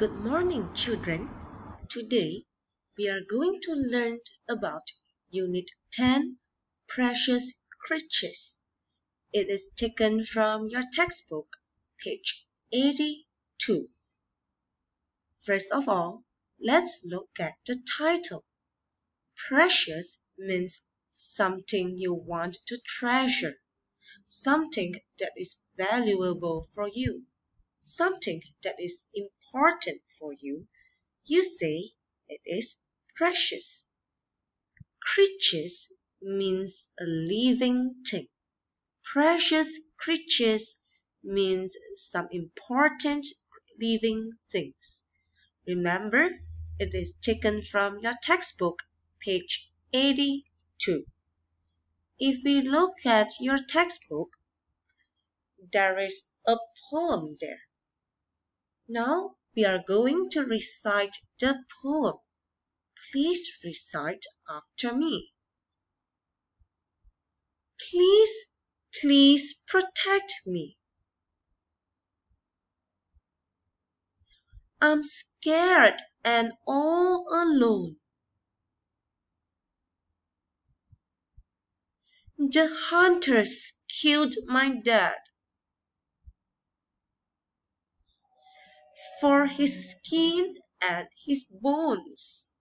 Good morning, children. Today we are going to learn about Unit 10, Precious Creatures. It is taken from your textbook, page 82. First of all, let's look at the title. Precious means something you want to treasure, something that is valuable for you, something that is important for you. You say it is precious. Creatures means a living thing. Precious creatures means some important living things. Remember, it is taken from your textbook, page 82. If we look at your textbook, there is a poem there. Now we are going to recite the poem. Please recite after me. Please, please protect me. I'm scared and all alone. The hunters killed my dad. For his skin and his bones.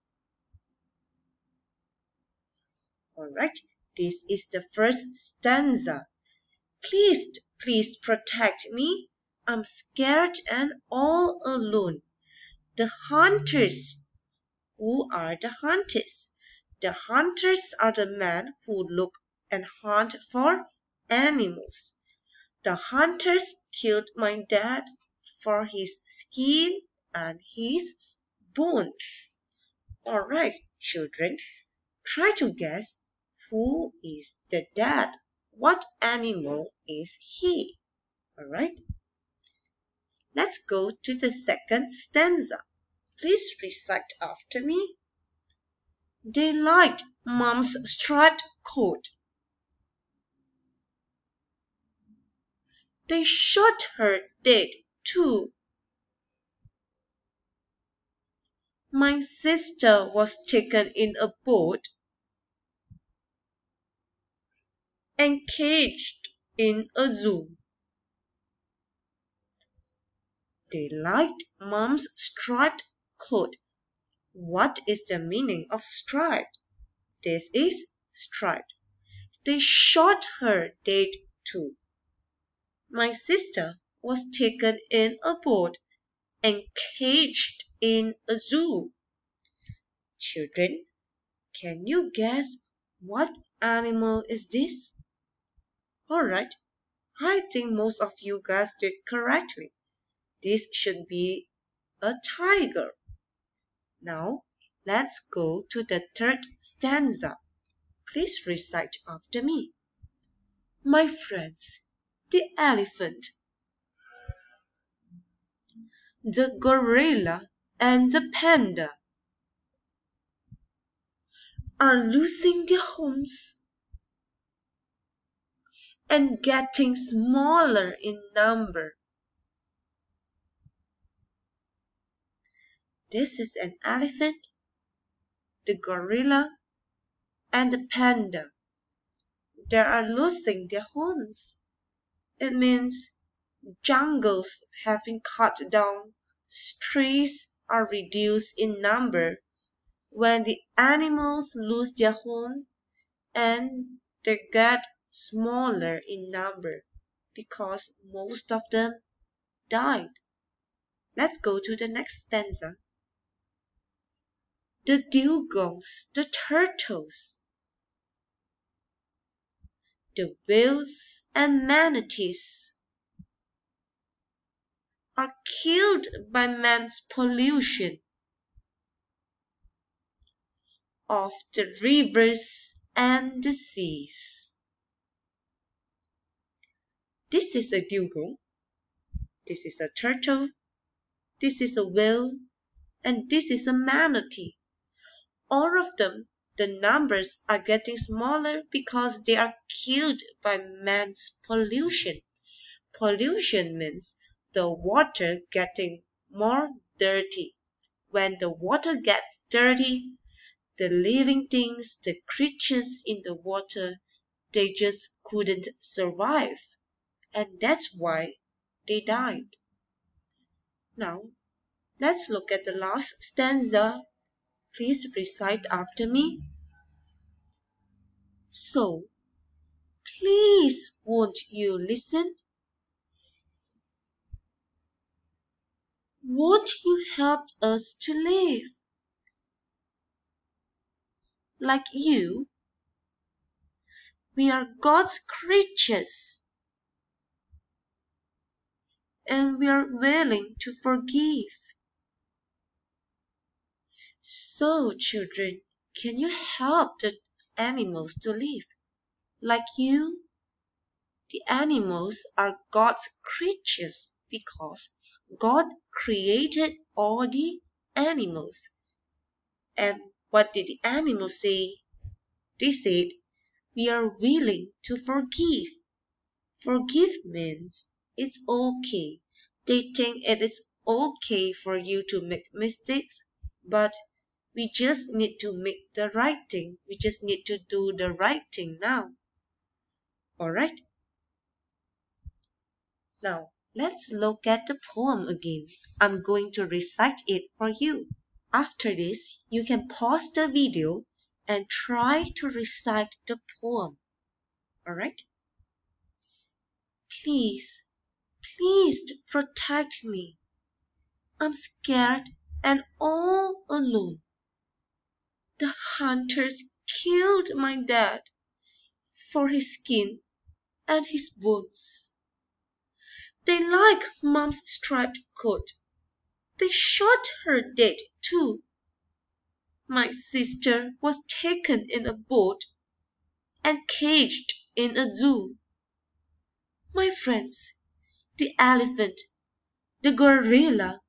Alright, this is the first stanza. Please, please protect me. I'm scared and all alone. The hunters. Who are the hunters? The hunters are the men who look and hunt for animals. The hunters killed my dad for his skin and his bones. Alright, children, try to guess who is the dad. What animal is he? Alright, let's go to the second stanza. Please recite after me. They liked Mom's striped coat. They shot her dead too. My sister was taken in a boat and caged in a zoo. They liked Mom's striped coat. What is the meaning of striped? This is striped. They shot her dead too. My sister was taken in a boat and caged in a zoo. Children, can you guess what animal is this? Alright, I think most of you guys did correctly. This should be a tiger. Now, let's go to the third stanza. Please recite after me. My friends, the elephant, the gorilla, and the panda are losing their homes and getting smaller in number. This is an elephant, the gorilla, and the panda. They are losing their homes. It means jungles have been cut down, trees are reduced in number. When the animals lose their home and they get smaller in number because most of them died. Let's go to the next stanza. The dugongs, the turtles, the whales and manatees are killed by man's pollution of the rivers and the seas. This is a dugong, this is a turtle, this is a whale, and this is a manatee. All of them, the numbers are getting smaller because they are killed by man's pollution. Pollution means the water getting more dirty. When the water gets dirty, the living things, the creatures in the water, they just couldn't survive. And that's why they died. Now, let's look at the last stanza. Please recite after me. So, please won't you listen? Won't you help us to live? Like you, we are God's creatures, and we are willing to forgive. So, children, can you help the animals to live? Like you, the animals are God's creatures because God created all the animals. And what did the animals say? They said, we are willing to forgive. Forgive means it's okay. They think it is okay for you to make mistakes, but we just need to make the right thing. We just need to do the right thing now. Alright? Now, let's look at the poem again. I'm going to recite it for you. After this, you can pause the video and try to recite the poem. Alright? Please, please protect me. I'm scared and all alone. The hunters killed my dad for his skin and his bones. They like Mom's striped coat. They shot her dead too. My sister was taken in a boat and caged in a zoo. My friends, the elephant, the gorilla,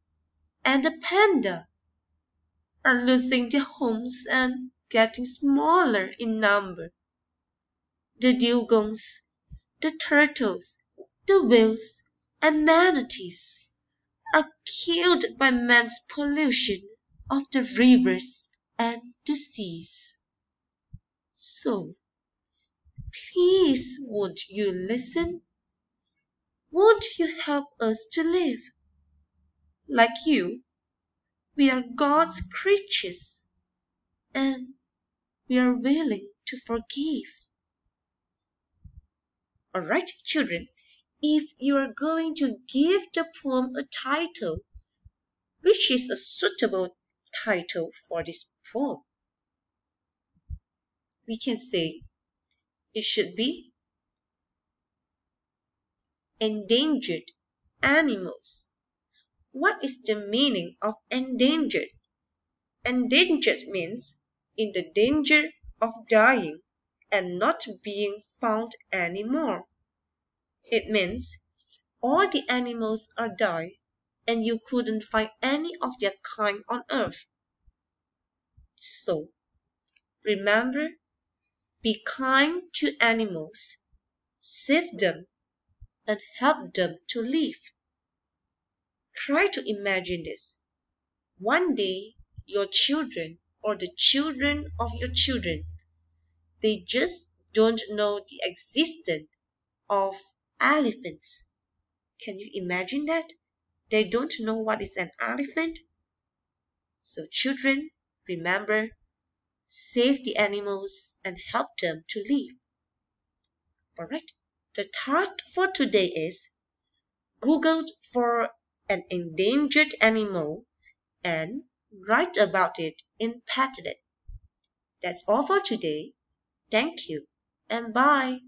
and the panda are losing their homes and getting smaller in number. The dugongs, the turtles, the whales, and manatees are killed by man's pollution of the rivers and the seas. So, please won't you listen? Won't you help us to live? Like you, we are God's creatures, and we are willing to forgive. Alright, children, if you are going to give the poem a title, which is a suitable title for this poem? We can say it should be Endangered Animals. What is the meaning of endangered? Endangered means in the danger of dying and not being found anymore. It means all the animals are died and you couldn't find any of their kind on earth. So, remember, be kind to animals, save them, and help them to live. Try to imagine this. One day, your children or the children of your children, they just don't know the existence of elephants. Can you imagine that? They don't know what is an elephant. So children, remember, save the animals and help them to live. Alright, the task for today is Google for an endangered animal and write about it in Padlet. That's all for today. Thank you and bye.